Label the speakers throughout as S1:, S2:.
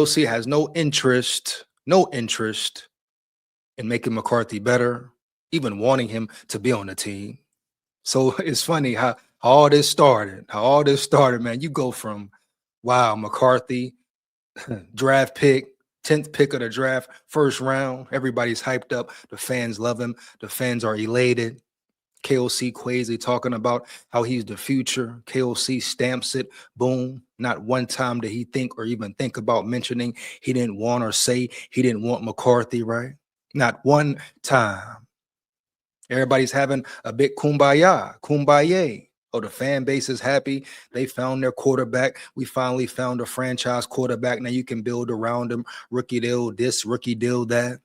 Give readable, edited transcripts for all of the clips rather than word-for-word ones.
S1: KOC has no interest in making McCarthy better, even wanting him to be on the team. So it's funny how all this started. Man. You go from, wow, McCarthy, draft pick, 10th pick of the draft, first round. Everybody's hyped up. The fans love him. The fans are elated. KOC crazy talking about how he's the future. KOC stamps it. Boom. Not one time did he think or even think about mentioning he didn't want or say he didn't want McCarthy, right? Not one time. Everybody's having a big kumbaya. Oh, the fan base is happy. They found their quarterback. We finally found a franchise quarterback. Now you can build around him. Rookie deal this, rookie deal that.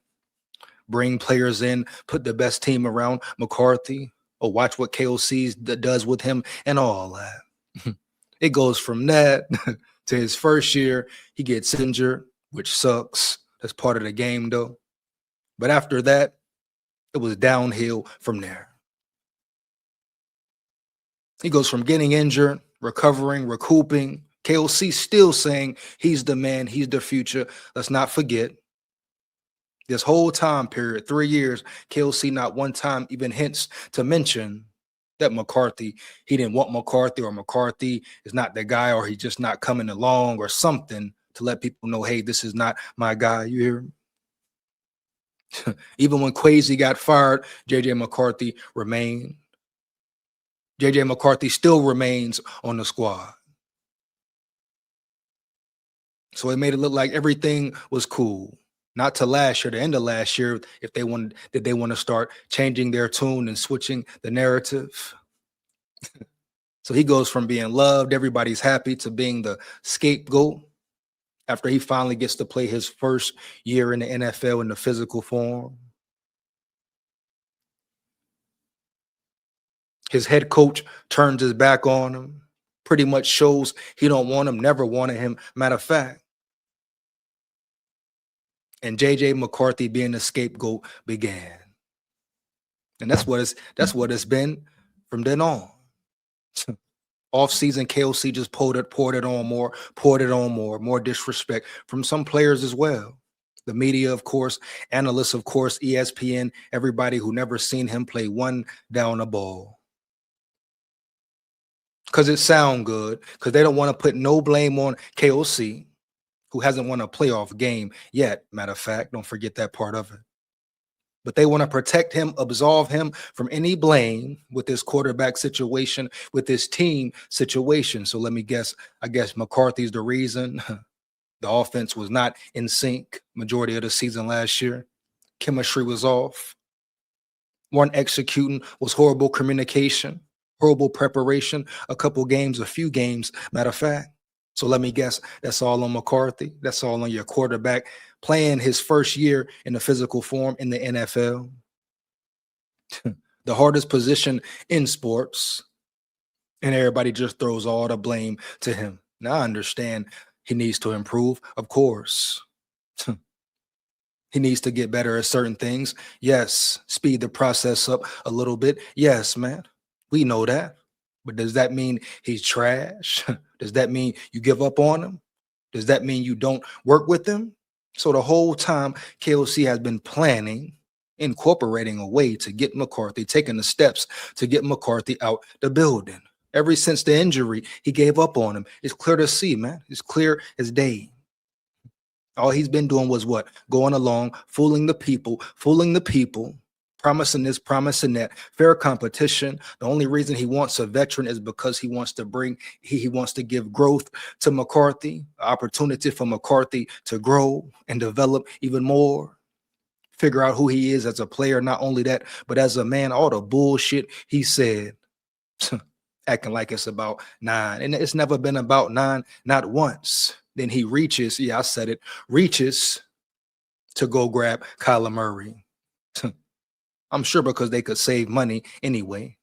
S1: Bring players in, put the best team around McCarthy. Oh, watch what KOC does with him and all that. It goes from that to his first year. He gets injured, which sucks. That's part of the game, though. But after that, it was downhill from there. He goes from getting injured, recovering, recouping. KOC still saying he's the man, he's the future. Let's not forget. This whole time period, 3 years, KOC not one time even hints to mention that McCarthy, he didn't want McCarthy, or McCarthy is not the guy, or he's just not coming along or something to let people know, hey, this is not my guy. You hear? Even when Kwesi got fired, JJ McCarthy remained. JJ McCarthy still remains on the squad. So it made it look like everything was cool. Not to last year, the end of last year, if they wanted, did they want to start changing their tune and switching the narrative? So he goes from being loved, everybody's happy, to being the scapegoat after he finally gets to play his first year in the NFL in the physical form. His head coach turns his back on him, pretty much shows he don't want him, never wanted him, matter of fact. And JJ McCarthy being the scapegoat began. And that's what it's been from then on. Off-season, KOC just poured it on more disrespect from some players as well. The media, of course, analysts, of course, ESPN, everybody who never seen him play one down a ball. Because it sound good, because they don't want to put no blame on KOC, who hasn't won a playoff game yet, matter of fact. Don't forget that part of it. But they want to protect him, absolve him from any blame with this quarterback situation, with this team situation. So let me guess, I guess McCarthy's the reason the offense was not in sync majority of the season last year. Chemistry was off. Weren't executing, was horrible communication, horrible preparation, a few games, matter of fact. So let me guess, that's all on McCarthy. That's all on your quarterback playing his first year in the physical form in the NFL. The hardest position in sports. And everybody just throws all the blame to him. Now I understand he needs to improve, of course. He needs to get better at certain things. Yes, speed the process up a little bit. Yes, man, we know that. But does that mean he's trash? Does that mean you give up on him? Does that mean you don't work with him? So the whole time, KOC has been planning, incorporating a way to get McCarthy, taking the steps to get McCarthy out the building. Ever since the injury, he gave up on him. It's clear to see, man. It's clear as day. All he's been doing was what? Going along, fooling the people, promising this, promising that, fair competition. The only reason he wants a veteran is because he wants to give growth to McCarthy, opportunity for McCarthy to grow and develop even more, figure out who he is as a player. Not only that, but as a man, all the bullshit he said, acting like it's about 9. And it's never been about 9, not once. Then he reaches, yeah, I said it, reaches to go grab Kyler Murray. I'm sure because they could save money anyway.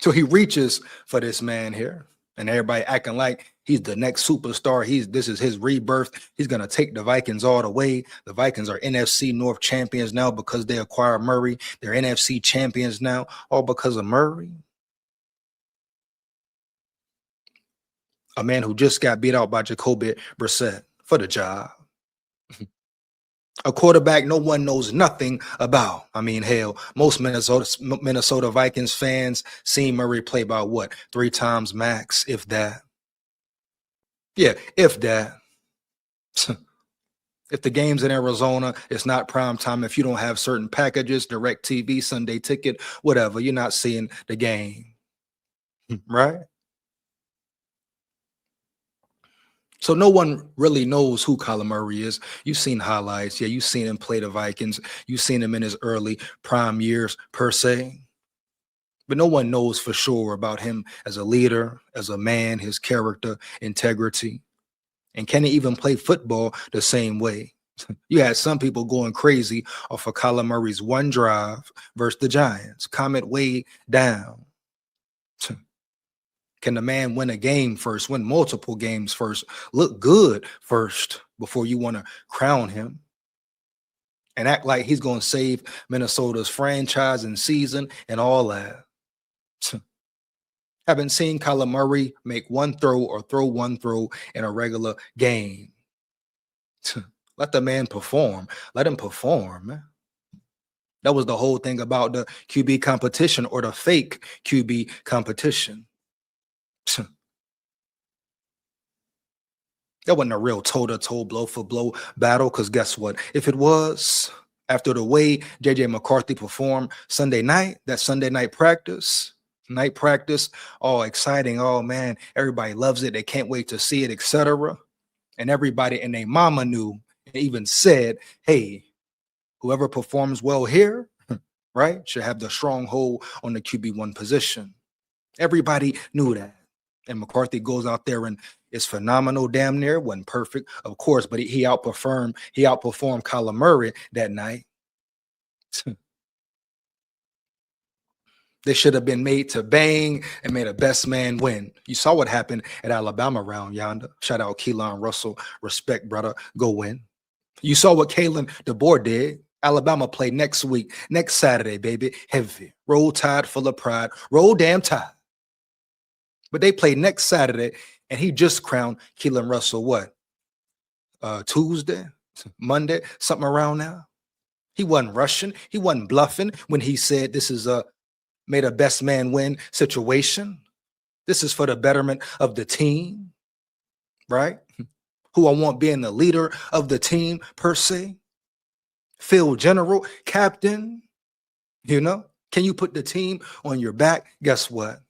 S1: So he reaches for this man here, and everybody acting like he's the next superstar. This is his rebirth. He's going to take the Vikings all the way. The Vikings are NFC North champions now because they acquired Murray. They're NFC champions now, all because of Murray. A man who just got beat out by Jacoby Brissett for the job. A quarterback no one knows nothing about. I mean, hell, most Minnesota Vikings fans seen Murray play about what, 3 times max, if that. Yeah, if that. If the game's in Arizona, it's not prime time. If you don't have certain packages, direct TV, Sunday ticket, whatever, you're not seeing the game. Right? So no one really knows who Kyler Murray is. You've seen highlights. Yeah, you've seen him play the Vikings. You've seen him in his early prime years, per se. But no one knows for sure about him as a leader, as a man, his character, integrity. And can he even play football the same way? You had some people going crazy off of Kyler Murray's one drive versus the Giants. Comment way down. Can the man win a game first, win multiple games first, look good first before you want to crown him and act like he's going to save Minnesota's franchise and season and all that? Haven't seen Kyler Murray make one throw or throw one throw in a regular game. Let the man perform. Let him perform, man. That was the whole thing about the QB competition, or the fake QB competition. That wasn't a real toe-to-toe, blow-for-blow battle, because guess what? If it was, after the way J.J. McCarthy performed Sunday night, that Sunday night practice, all exciting, oh man, everybody loves it, they can't wait to see it, etc. And everybody and their mama knew and even said, hey, whoever performs well here, right, should have the stronghold on the QB1 position. Everybody knew that. And McCarthy goes out there and is phenomenal, damn near. Wasn't perfect, of course, but he outperformed Kyler Murray that night. They should have been made to bang and made a best man win. You saw what happened at Alabama round yonder. Shout out Keelan Russell. Respect, brother. Go win. You saw what Kalen DeBoer did. Alabama play next week, next Saturday, baby. Heavy. Roll Tide, full of pride. Roll damn Tide. But they play next Saturday, and he just crowned Keelan Russell what? Tuesday? Monday? Something around now? He wasn't rushing. He wasn't bluffing when he said this is a made a best man win situation. This is for the betterment of the team, right? Who I want being the leader of the team, per se. Field general, captain, you know? Can you put the team on your back? Guess what?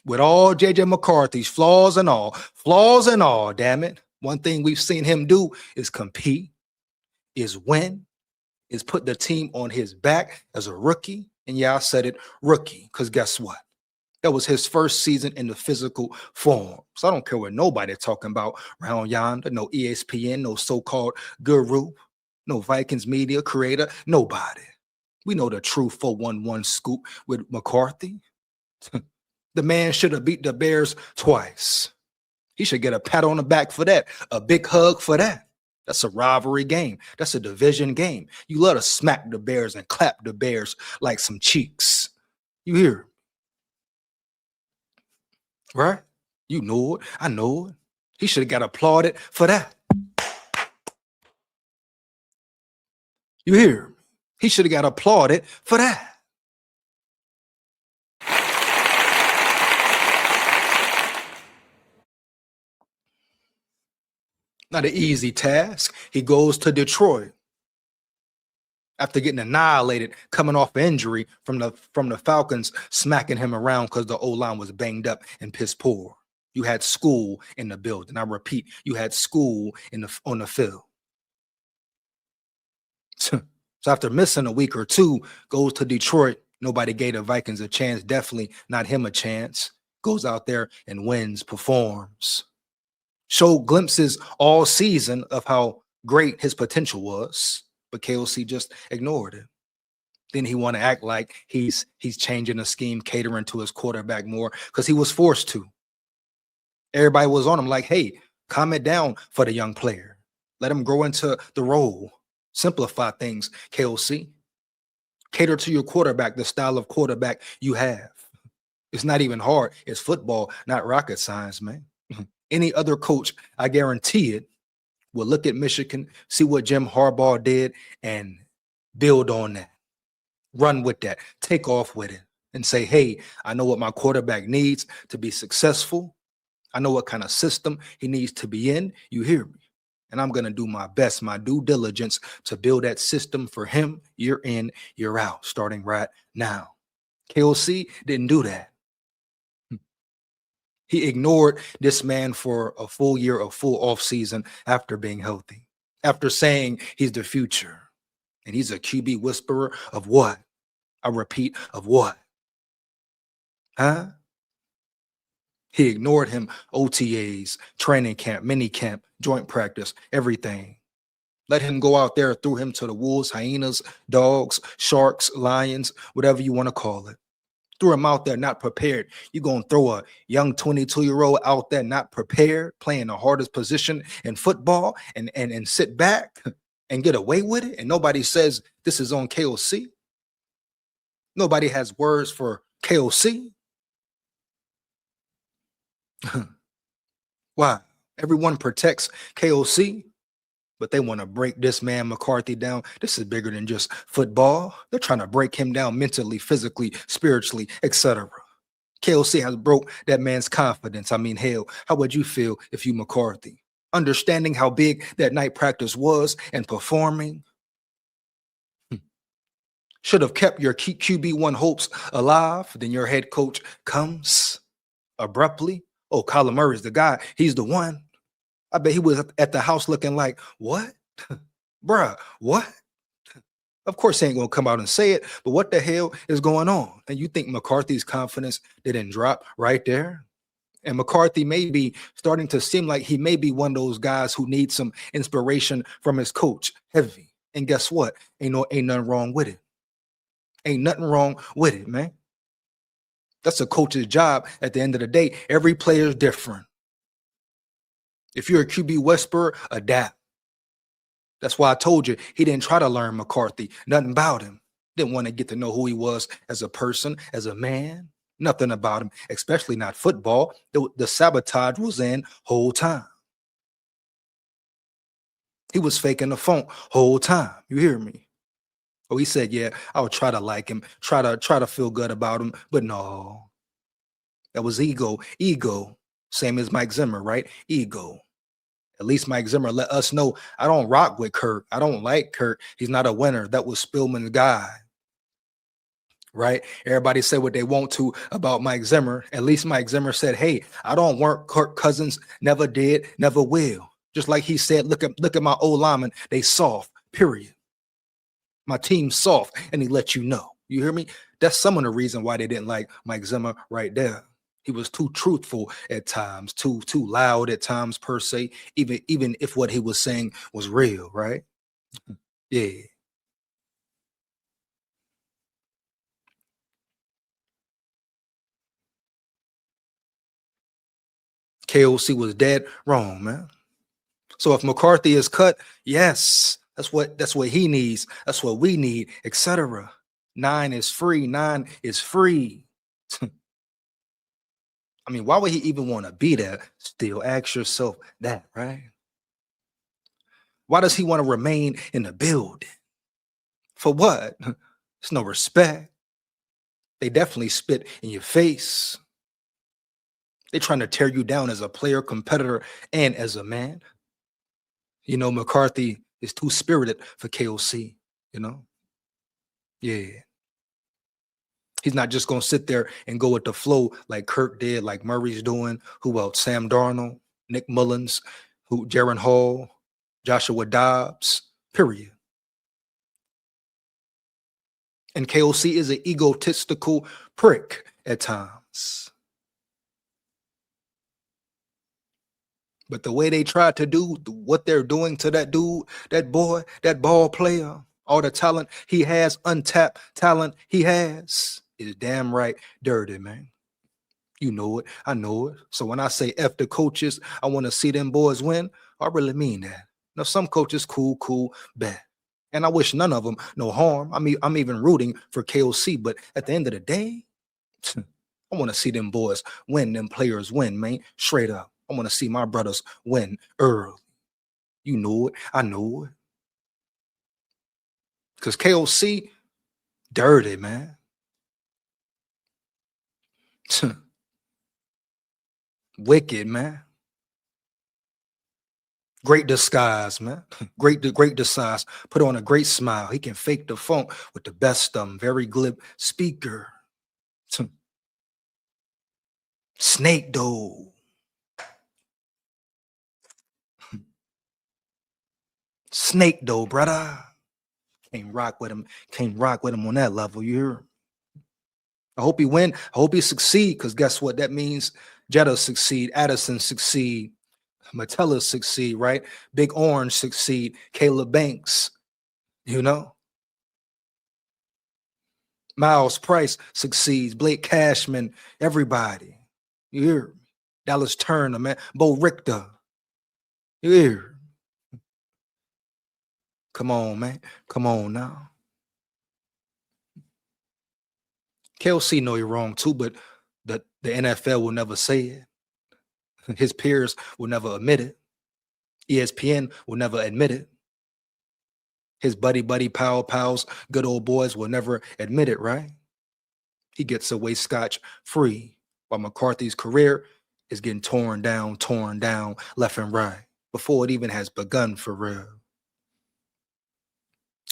S1: With all J.J. McCarthy's flaws and all, damn it. One thing we've seen him do is compete, is win, is put the team on his back as a rookie. And yeah, I said it, rookie, because guess what? That was his first season in the physical form. So I don't care what nobody talking about around yonder, no ESPN, no so-called guru, no Vikings media creator, nobody. We know the true 411 scoop with McCarthy. The man should have beat the Bears twice. He should get a pat on the back for that, a big hug for that. That's a rivalry game. That's a division game. You love to smack the Bears and clap the Bears like some cheeks. You hear? Right? You know it. I know it. He should have got applauded for that. You hear? He should have got applauded for that. Not an easy task. He goes to Detroit after getting annihilated, coming off injury from the Falcons smacking him around because the O-line was banged up and piss poor. You had SKOL in the building. I repeat, you had SKOL on the field. So after missing a week or two, goes to Detroit. Nobody gave the Vikings a chance. Definitely not him a chance. Goes out there and wins, performs. Showed glimpses all season of how great his potential was, but KOC just ignored it. Then he want to act like he's changing the scheme, catering to his quarterback more because he was forced to. Everybody was on him like, hey, calm it down for the young player. Let him grow into the role. Simplify things, KOC. Cater to your quarterback, the style of quarterback you have. It's not even hard. It's football, not rocket science, man. Any other coach, I guarantee it, will look at Michigan, see what Jim Harbaugh did, and build on that. Run with that. Take off with it and say, hey, I know what my quarterback needs to be successful. I know what kind of system he needs to be in. You hear me? And I'm going to do my best, my due diligence to build that system for him year in, year out, starting right now. KOC didn't do that. He ignored this man for a full year, a full offseason after being healthy, after saying he's the future. And he's a QB whisperer of what? I repeat, of what? Huh? He ignored him OTAs, training camp, mini camp, joint practice, everything. Let him go out there, threw him to the wolves, hyenas, dogs, sharks, lions, whatever you want to call it. Threw him out there not prepared. You're going to throw a young 22-year-old out there not prepared, playing the hardest position in football and sit back and get away with it? And nobody says this is on KOC. Nobody has words for KOC. Why? Everyone protects KOC, but they want to break this man McCarthy down. This is bigger than just football. They're trying to break him down mentally, physically, spiritually, etc. KOC has broke that man's confidence. I mean, hell, how would you feel if you McCarthy? Understanding how big that night practice was and performing. Should have kept your QB1 hopes alive. Then your head coach comes abruptly. Oh, Kyler Murray's the guy. He's the one. I bet he was at the house looking like, what? Bruh, what? Of course he ain't going to come out and say it, but what the hell is going on? And you think McCarthy's confidence didn't drop right there? And McCarthy may be starting to seem like he may be one of those guys who needs some inspiration from his coach, heavy. And guess what? Ain't nothing wrong with it. Ain't nothing wrong with it, man. That's a coach's job at the end of the day. Every player is different. If you're a QB whisperer, adapt. That's why I told you he didn't try to learn McCarthy. Nothing about him. Didn't want to get to know who he was as a person, as a man. Nothing about him, especially not football. The sabotage was in whole time. He was faking the funk whole time. You hear me? Oh, he said, yeah, I'll try to like him, try to feel good about him. But no, that was ego. Ego, same as Mike Zimmer, right? Ego. At least Mike Zimmer let us know, I don't rock with Kirk. I don't like Kirk. He's not a winner. That was Spielman's guy, right? Everybody said what they want to about Mike Zimmer. At least Mike Zimmer said, hey, I don't want Kirk Cousins. Never did, never will. Just like he said, look at my old linemen. They soft, period. My team's soft, and he let you know. You hear me? That's some of the reason why they didn't like Mike Zimmer right there. He was too truthful at times, too loud at times per se, even if what he was saying was real, right? Yeah. KOC was dead wrong, man. So if McCarthy is cut, yes, that's what he needs. That's what we need, etc. 9 is free. 9 is free. I mean, why would he even want to be there? Still ask yourself that, right? Why does he want to remain in the building? For what? There's no respect. They definitely spit in your face. They're trying to tear you down as a player, competitor, and as a man. You know, McCarthy is too spirited for KOC, you know? Yeah. He's not just going to sit there and go with the flow like Kirk did, like Murray's doing. Who else? Sam Darnold, Nick Mullins, Jaron Hall, Joshua Dobbs, period. And KOC is an egotistical prick at times. But the way they tried to do what they're doing to that dude, that boy, that ball player, all the talent he has, untapped talent he has, is damn right dirty, man. You know it. I know it. So when I say F the coaches, I want to see them boys win, I really mean that. Now, some coaches, cool, bad. And I wish none of them no harm. I mean, I'm even rooting for KOC, but at the end of the day, I want to see them boys win, them players win, man. Straight up. I want to see my brothers win early. You know it. I know it. Because KOC, dirty, man. Wicked, man. Great disguise, man. Great disguise. Put on a great smile. He can fake the funk with the best of them. Very glib speaker. Snake though. Snake though, brother. Can't rock with him. Can't rock with him on that level. You hear? I hope he win. I hope he succeed. Because guess what? That means Jetta succeed. Addison succeed. Matella succeed, right? Big Orange succeed. Caleb Banks, you know. Miles Price succeeds. Blake Cashman, everybody. You hear? Dallas Turner, man. Bo Richter. You hear? Come on, man. Come on now. KOC know you're wrong too, but the NFL will never say it. His peers will never admit it. ESPN will never admit it. His buddy, pals, good old boys will never admit it, right? He gets away scotch-free, while McCarthy's career is getting torn down, left and right, before it even has begun for real.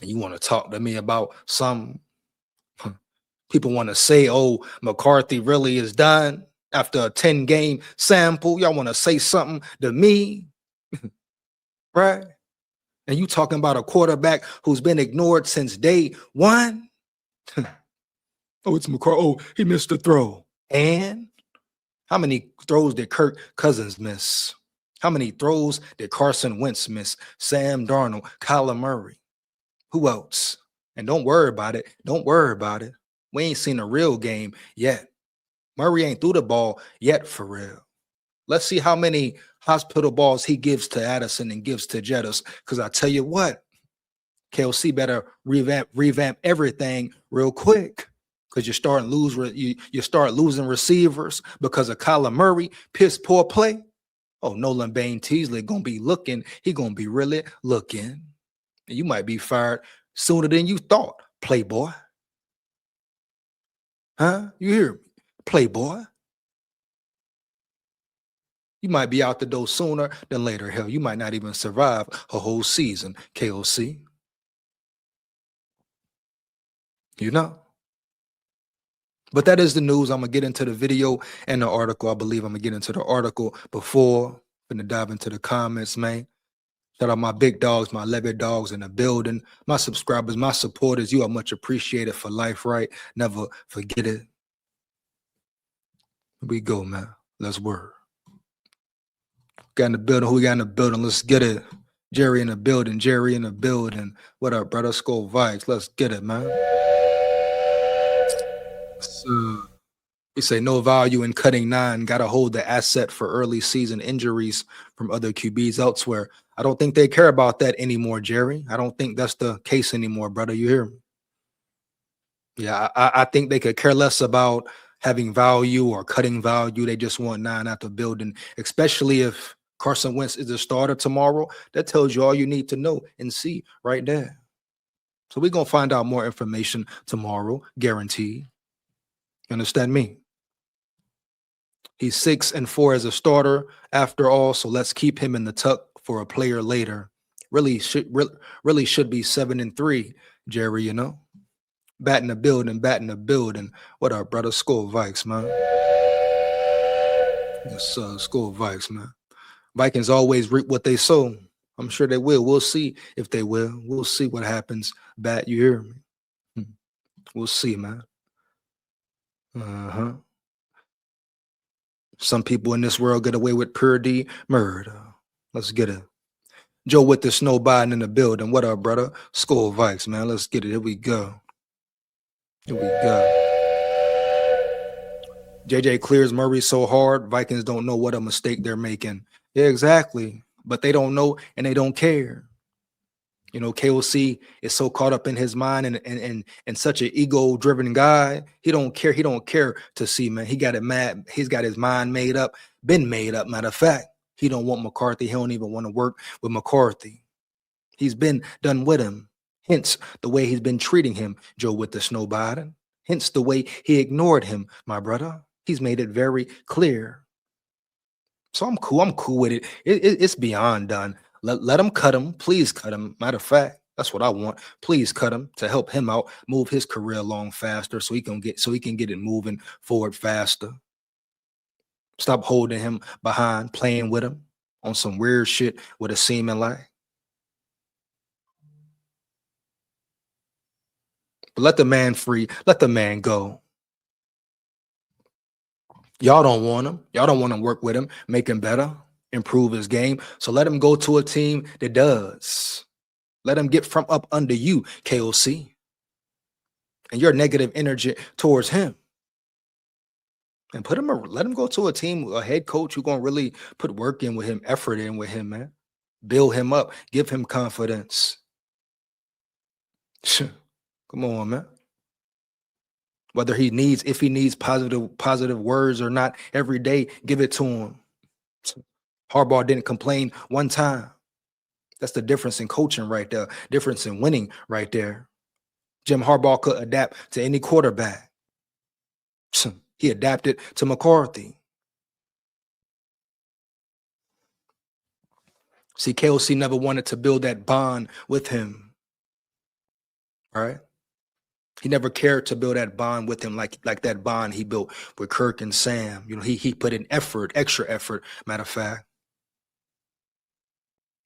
S1: And you want to talk to me about some people want to say, oh, McCarthy really is done after a 10-game sample. Y'all want to say something to me, right? And you talking about a quarterback who's been ignored since day one? Oh, it's McCarthy. Oh, he missed a throw. And how many throws did Kirk Cousins miss? How many throws did Carson Wentz miss? Sam Darnold, Kyler Murray. Who else? And don't worry about it. Don't worry about it. We ain't seen a real game yet. Murray ain't threw the ball yet for real. Let's see how many hospital balls he gives to Addison and gives to Jettas. Because I tell you what, KOC better revamp everything real quick. Because you start losing receivers because of Kyler Murray, piss poor play. Oh, Nolan Bain Teasley gonna be looking. He gonna be really looking. And you might be fired sooner than you thought, playboy. Huh? You hear me? Playboy. You might be out the door sooner than later. Hell, you might not even survive a whole season, KOC. You know? But that is the news. I'm going to get into the video and the article. I believe I'm going to get into the article before. I'm going to dive into the comments, man. Shout out my big dogs, my Levy dogs in the building, my subscribers, my supporters. You are much appreciated for life, right? Never forget it. Here we go, man. Let's work. Got in the building. Who we got in the building? Let's get it. Jerry in the building. Jerry in the building. What up, brother? SKOL VIKES. Let's get it, man. So, we say no value in cutting 9. Got to hold the asset for early season injuries from other QBs elsewhere. I don't think they care about that anymore, Jerry. I don't think that's the case anymore, brother. You hear me? Yeah, I think they could care less about having value or cutting value. They just want 9 out the building, especially if Carson Wentz is the starter tomorrow. That tells you all you need to know and see right there. So we're going to find out more information tomorrow, guaranteed. You understand me? He's 6-4 as a starter after all, so let's keep him in the tuck for a player later. Really should be 7-3, Jerry, you know? Batting the building. What up, brother? SKOL VIKES, man. Yes, SKOL VIKES, man. Vikings always reap what they sow. I'm sure they will. We'll see if they will. We'll see what happens. Bat, you hear me? We'll see, man. Some people in this world get away with purity murder. Let's get it. Joe with the snow Biden in the building. What up, brother? SKOL VIKES, man. Let's get it. Here we go. Here we go. JJ clears Murray so hard, Vikings don't know what a mistake they're making. Yeah, exactly. But they don't know and they don't care. You know, KOC is so caught up in his mind and such an ego-driven guy. He don't care. He don't care to see, man. He got it mad. He's got his mind made up, been made up, matter of fact. He don't want McCarthy. He don't even want to work with McCarthy. He's been done with him. Hence the way he's been treating him, Joe, with the Snow Biden. Hence the way he ignored him, my brother. He's made it very clear. So I'm cool. I'm cool with it. It's beyond done. Let him cut him. Please cut him. Matter of fact, that's what I want. Please cut him to help him out, move his career along faster, so he can get it moving forward faster. Stop holding him behind, playing with him on some weird shit with a seeming like. But let the man free. Let the man go. Y'all don't want him. Y'all don't want to work with him, make him better, improve his game. So let him go to a team that does. Let him get from up under you, KOC, and your negative energy towards him. And let him go to a team, a head coach who's gonna really put work in with him, effort in with him, man. Build him up, give him confidence. Come on, man. Whether if he needs positive words or not every day, give it to him. Harbaugh didn't complain one time. That's the difference in coaching right there. Difference in winning right there. Jim Harbaugh could adapt to any quarterback. He adapted to McCarthy. See, KOC never wanted to build that bond with him. All right. He never cared to build that bond with him like that bond he built with Kirk and Sam. You know, he put in effort, extra effort, matter of fact.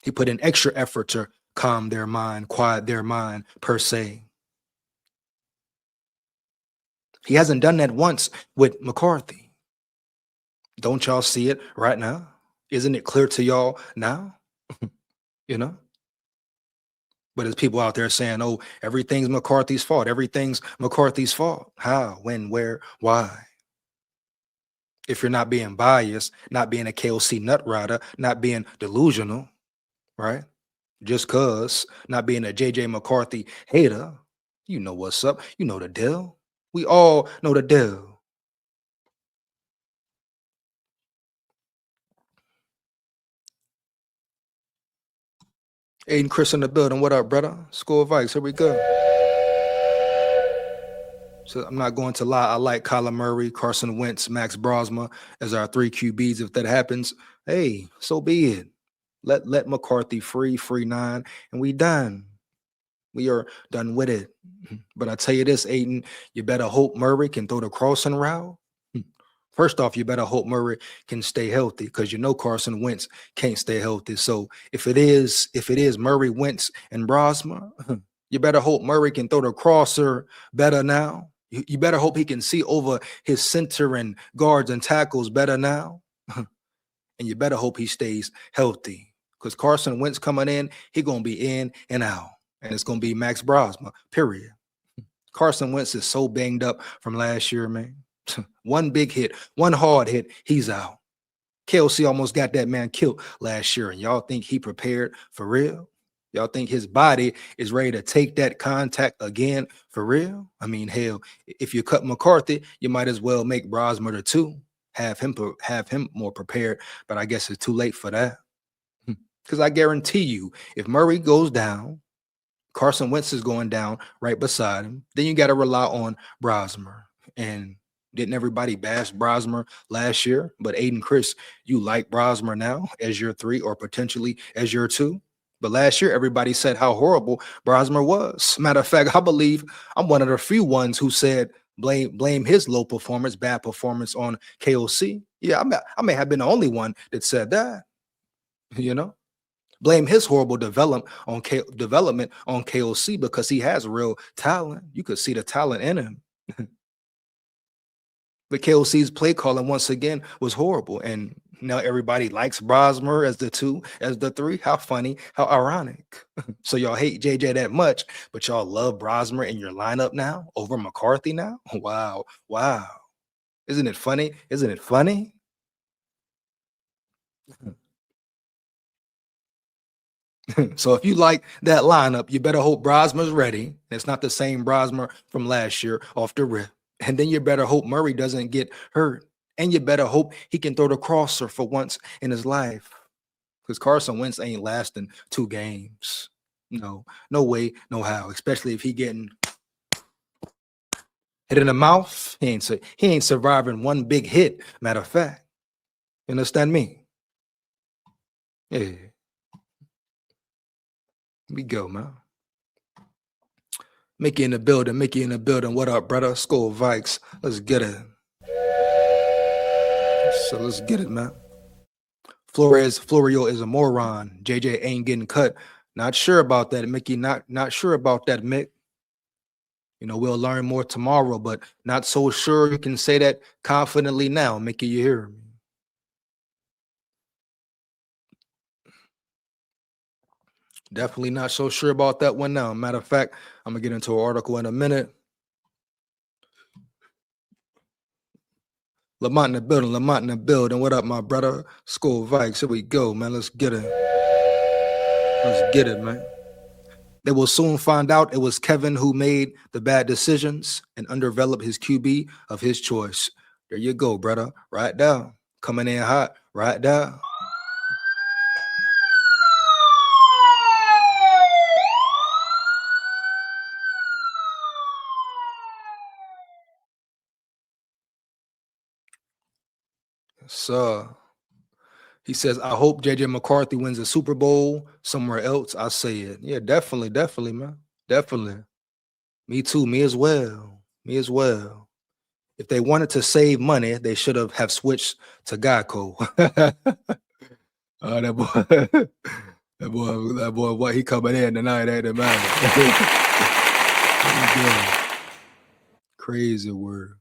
S1: He put in extra effort to calm their mind, quiet their mind, per se. He hasn't done that once with McCarthy. Don't y'all see it right now? Isn't it clear to y'all now? You know? But there's people out there saying, oh, everything's McCarthy's fault. Everything's McCarthy's fault. How, when, where, why? If you're not being biased, not being a KOC nut rider, not being delusional, right? Just cause, not being a JJ McCarthy hater, you know what's up. You know the deal. We all know the deal. Aiden Chris in the building. What up, brother? SKOL VIKES. Here we go. So I'm not going to lie. I like Kyler Murray, Carson Wentz, Max Brosma as our 3 QBs. If that happens, hey, so be it. Let McCarthy free 9, and we done. We are done with it. But I tell you this, Aiden, you better hope Murray can throw the crossing route. First off, you better hope Murray can stay healthy, because you know Carson Wentz can't stay healthy. So if it is Murray, Wentz, and Brosma, you better hope Murray can throw the crosser better now. You better hope he can see over his center and guards and tackles better now. And you better hope he stays healthy, because Carson Wentz coming in, he's going to be in and out. And it's going to be Max Brosma, period. Carson Wentz is so banged up from last year, man. One big hit, one hard hit, he's out. KOC almost got that man killed last year, and y'all think he prepared for real? Y'all think his body is ready to take that contact again for real? I mean, hell, if you cut McCarthy, you might as well make Brosmer the 2, have him more prepared, but I guess it's too late for that. Because I guarantee you, if Murray goes down, Carson Wentz is going down right beside him, then you got to rely on Brosmer. And didn't everybody bash Brosmer last year? But Aiden Chris, you like Brosmer now as your 3 or potentially as your 2? But last year, everybody said how horrible Brosmer was. Matter of fact, I believe I'm one of the few ones who said blame his low performance, bad performance on KOC. Yeah, I may have been the only one that said that, you know? Blame his horrible development on KOC, because he has real talent. You could see the talent in him. But KOC's play calling once again was horrible. And now everybody likes Brosmer as the 2, as the 3. How funny, how ironic. So y'all hate JJ that much, but y'all love Brosmer in your lineup now over McCarthy now? Wow. Wow. Isn't it funny? Isn't it funny? So if you like that lineup, you better hope Brosmer's ready. It's not the same Brosmer from last year off the rip. And then you better hope Murray doesn't get hurt. And you better hope he can throw the crosser for once in his life. because Carson Wentz ain't lasting 2 games. No way, no how. Especially if he getting hit in the mouth. He ain't surviving 1 big hit. Matter of fact, you understand me? Yeah. We go, man. Mickey in the building. What up, brother? SKOL Vikes. Let's get it. So let's get it, man. Florio is a moron. JJ ain't getting cut. Not sure about that, Mickey. Not sure about that, Mick. You know, we'll learn more tomorrow, but not so sure you can say that confidently now, Mickey. You hear me? Definitely not so sure about that one now. Matter of fact, I'm gonna get into an article in a minute. Lamont in the building. What up, my brother? SKOL Vikes. Here we go, man. Let's get it. Man. They will soon find out it was Kevin who made the bad decisions and underdeveloped his QB of his choice. There you go, brother. Right down. Coming in hot. Right down. So he says, I hope JJ McCarthy wins a Super Bowl somewhere else. I say it. Yeah, definitely, man. Definitely. Me too. Me as well. If they wanted to save money, they should have switched to Geico. That boy, what he coming in tonight, ain't it, man? Crazy word.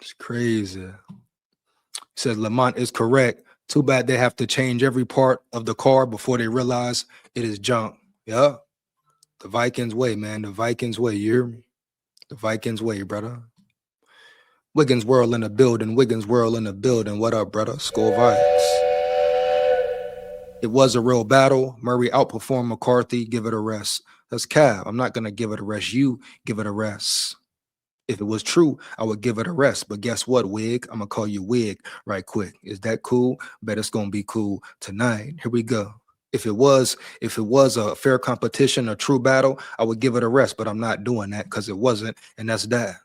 S1: It's crazy. He says Lamont is correct. Too bad they have to change every part of the car before they realize it is junk. Yeah. The Vikings way, man. The Vikings way. You hear me? The Vikings way, brother. Wiggins World in the building. What up, brother? SKOL Vikes. It was a real battle. Murray outperformed McCarthy. Give it a rest. That's Cav. I'm not going to give it a rest. You give it a rest. If it was true, I would give it a rest. But guess what, Wig? I'm going to call you Wig right quick. Is that cool? Bet it's going to be cool tonight. Here we go. If it was a fair competition, a true battle, I would give it a rest. But I'm not doing that because it wasn't. And that's that.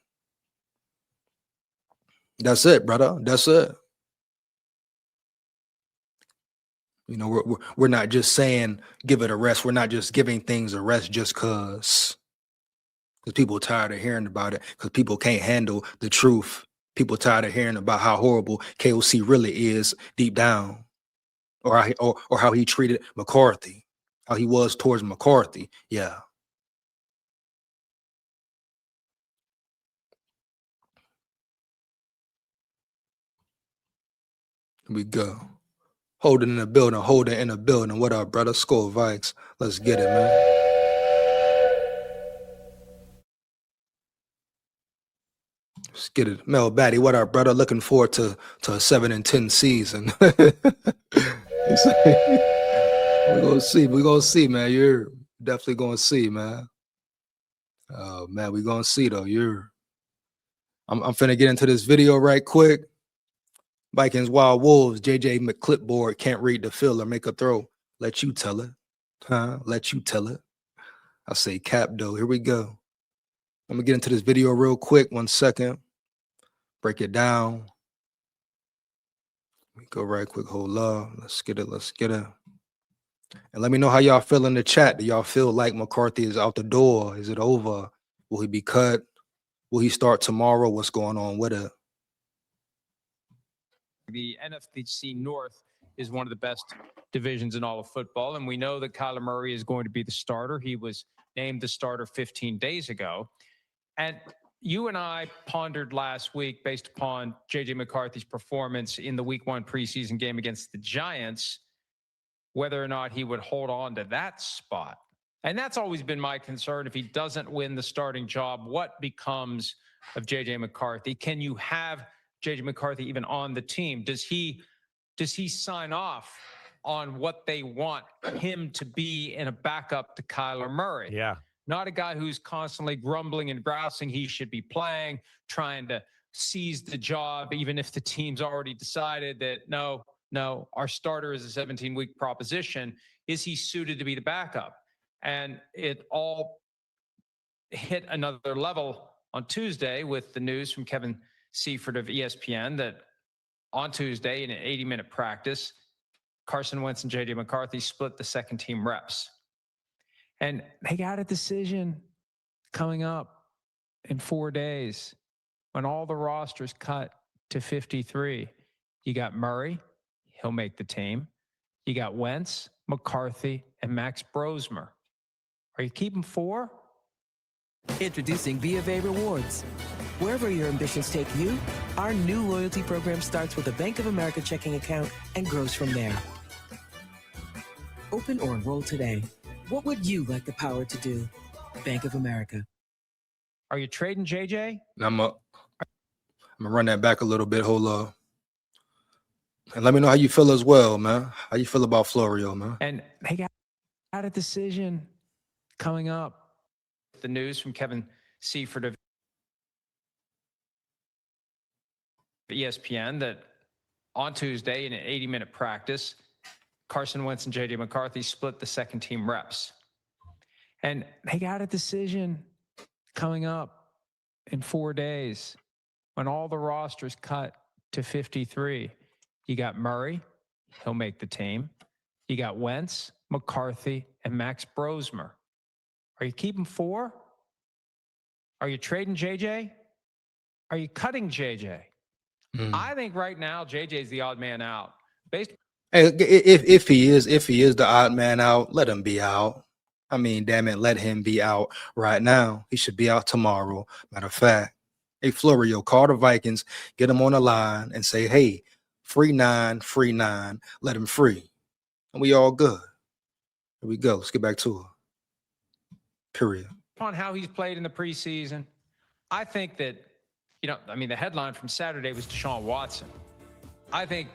S1: That's it, brother. That's it. You know, we're not just saying give it a rest. We're not just giving things a rest just because people are tired of hearing about it, because people can't handle the truth. People are tired of hearing about how horrible KOC really is deep down, or how he treated McCarthy, how he was towards McCarthy. Yeah. Here we go. Holding in the building. What up, brother? SKOL Vikes. Let's get it, man. Let's get it. Mel Batty, what up, brother? Looking forward to a 7-10 season. We're gonna see, man. You're definitely gonna see, man. Oh man, we're gonna see though. I'm finna get into this video right quick. Vikings Wild Wolves, JJ McClipboard can't read the field or make a throw. Let you tell it. Huh? Let you tell it. I say cap though. Here we go. I'm gonna get into this video real quick. 1 second. Break it down. We go right quick. Hold up. Let's get it. And let me know how y'all feel in the chat. Do y'all feel like McCarthy is out the door? Is it over? Will he be cut? Will he start tomorrow? What's going on with it?
S2: The NFC North is one of the best divisions in all of football, and we know that Kyler Murray is going to be the starter. He was named the starter 15 days ago. And you and I pondered last week, based upon J.J. McCarthy's performance in the Week 1 preseason game against the Giants, whether or not he would hold on to that spot. And that's always been my concern. If he doesn't win the starting job, what becomes of J.J. McCarthy? Can you have J.J. McCarthy even on the team? Does he sign off on what they want him to be in a backup to Kyler Murray?
S3: Yeah.
S2: Not a guy who's constantly grumbling and grousing he should be playing, trying to seize the job, even if the team's already decided that, no, no, our starter is a 17-week proposition. Is he suited to be the backup? And it all hit another level on Tuesday with the news from Kevin Seifert of ESPN that on Tuesday in an 80-minute practice, Carson Wentz and J.J. McCarthy split the second team reps. And they got a decision coming up in 4 days when all the rosters cut to 53. You got Murray, he'll make the team. You got Wentz, McCarthy, and Max Brosmer. Are you keeping 4?
S3: Introducing B of A Rewards. Wherever your ambitions take you, our new loyalty program starts with a Bank of America checking account and grows from there. Open or enroll today. What would you like the power to do? Bank of America.
S2: Are you trading JJ?
S1: I'm gonna run that back a little bit. Hold up. And let me know how you feel as well, man. How you feel about Florio, man?
S2: And they got a decision coming up. The news from Kevin Seifert of ESPN that on Tuesday in an 80-minute practice, Carson Wentz and J.J. McCarthy split the second team reps. And they got a decision coming up in 4 days when all the rosters cut to 53. You got Murray, he'll make the team. You got Wentz, McCarthy, and Max Brosmer. Are you keeping 4? Are you trading JJ? Are you cutting JJ? I think right now JJ is the odd man out. Based
S1: Hey, if he is the odd man out, let him be out. I mean, damn it, let him be out right now. He should be out tomorrow. Matter of fact, hey, Florio, call the Vikings, get him on the line and say, hey, free 9, let him free. And we all good. Here we go. Let's get back to it. Period.
S2: on how he's played in the preseason, I think that, the headline from Saturday was Deshaun Watson. I think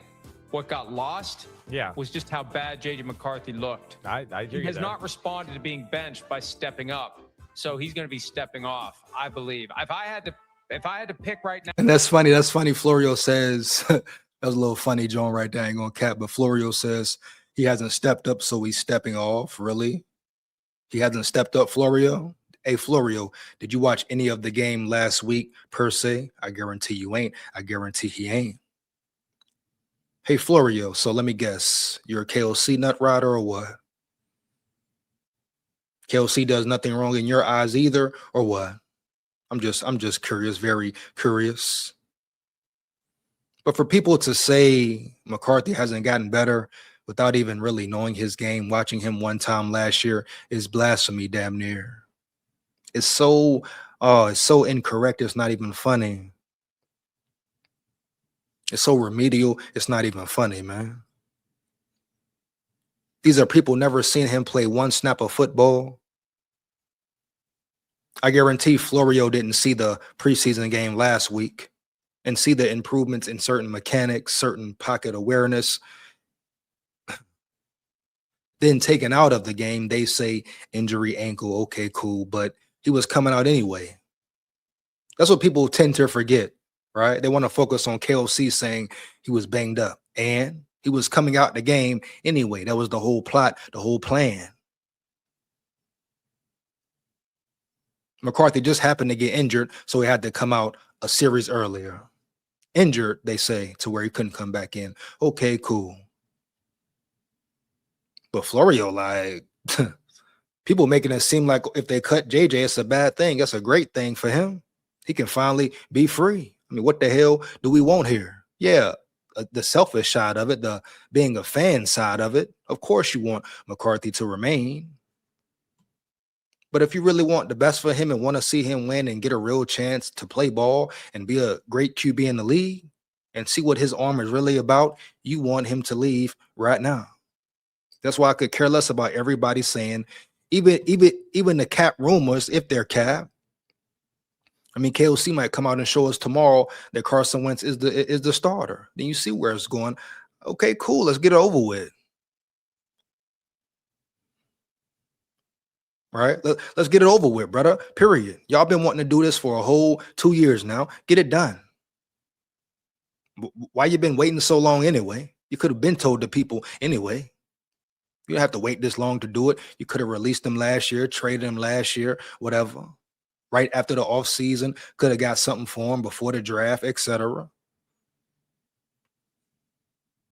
S2: what got lost was just how bad J.J. McCarthy looked.
S4: I hear
S2: He has not responded to being benched by stepping up. So he's going to be stepping off, I believe. If I had to pick right now.
S1: And that's funny. That's funny. Florio says, that was a little funny, John, right there. I ain't going to cap. But Florio says he hasn't stepped up, so he's stepping off. Really? He hasn't stepped up, Florio? Hey, Florio, did you watch any of the game last week, per se? I guarantee you ain't. I guarantee he ain't. Hey, Florio, so let me guess. You're a KOC nut rider or what? KOC does nothing wrong in your eyes either, or what? I'm just curious, very curious. But for people to say McCarthy hasn't gotten better without even really knowing his game, watching him one time last year is blasphemy, damn near. It's so incorrect. It's not even funny. It's so remedial. It's not even funny, man. These are people never seen him play one snap of football. I guarantee Florio didn't see the preseason game last week and see the improvements in certain mechanics, certain pocket awareness. Then taken out of the game, they say injury, ankle, okay, cool, but he was coming out anyway. That's what people tend to forget, right? They want to focus on KOC saying he was banged up, and he was coming out the game anyway. That was the whole plot, the whole plan. McCarthy just happened to get injured, so he had to come out a series earlier. Injured, they say, to where he couldn't come back in. Okay, cool. But Florio, like, people making it seem like if they cut JJ, it's a bad thing. That's a great thing for him. He can finally be free. I mean, what the hell do we want here? Yeah, the selfish side of it, the being a fan side of it. Of course you want McCarthy to remain. But if you really want the best for him and want to see him win and get a real chance to play ball and be a great QB in the league and see what his arm is really about, you want him to leave right now. That's why I could care less about everybody saying, even the cap rumors, if they're cap. I mean, KOC might come out and show us tomorrow that Carson Wentz is the starter. Then you see where it's going. Okay, cool. Let's get it over with. Right? Let's get it over with, brother. Period. Y'all been wanting to do this for a whole 2 years now. Get it done. Why you been waiting so long anyway? You could have been told the people anyway. You don't have to wait this long to do it. You could have released him last year, traded him last year, whatever. Right after the offseason, could have got something for him before the draft, etc.